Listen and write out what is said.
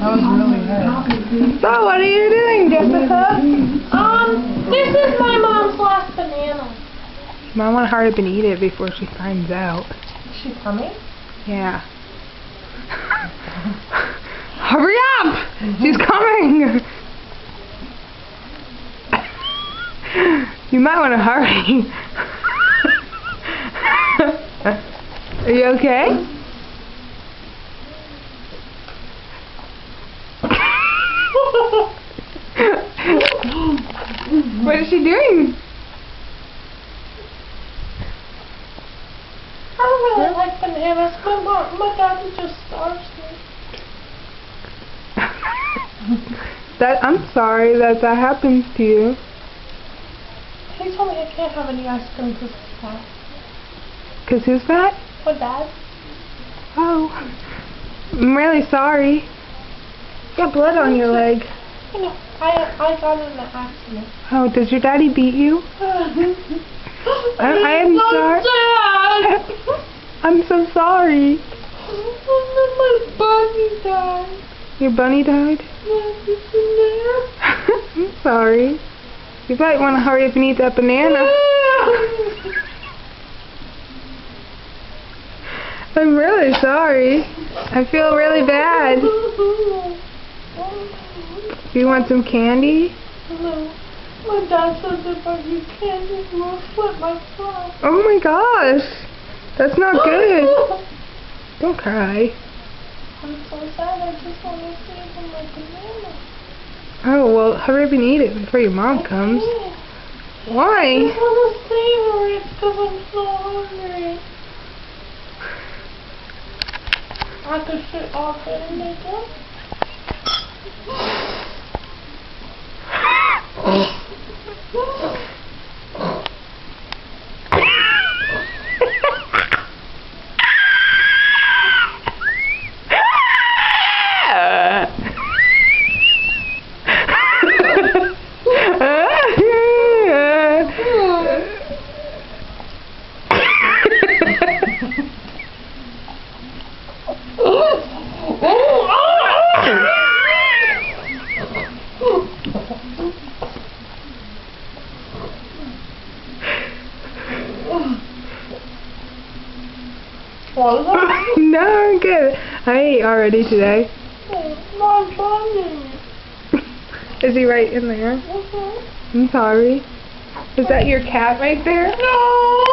was really nice. So, what are you doing, Jessica? This is my mom's last banana. I want to hurry up and eat it before she finds out. Is she coming? Yeah. Hurry up! She's coming! You might want to hurry. Are you okay? What is she doing? I don't really like bananas. My daddy just starves me. I'm sorry that happens to you. He told me I can't have any ice cream because he's fat. Cause who's that? My dad? Oh, I'm really sorry. You got blood on your leg. You know, I got in an accident. Oh, does your daddy beat you? I am sorry. I'm so sorry. My bunny died. Your bunny died? Yeah, it's in there. I'm sorry. You might want to hurry up and eat that banana. I'm really sorry. I feel really bad. Do you want some candy? No. My dad says if I eat candy, he will split my throat. Oh my gosh. That's not good. Don't cry. I'm so sad. I just want to save him my banana. Oh, well, hurry up and eat it before your mom comes. Why? I want to savor it because I'm so hungry. I could sit off it and make it. No, I'm good. I ate already today. My bunny. Is he right in there? I'm sorry. Is that your cat right there? No!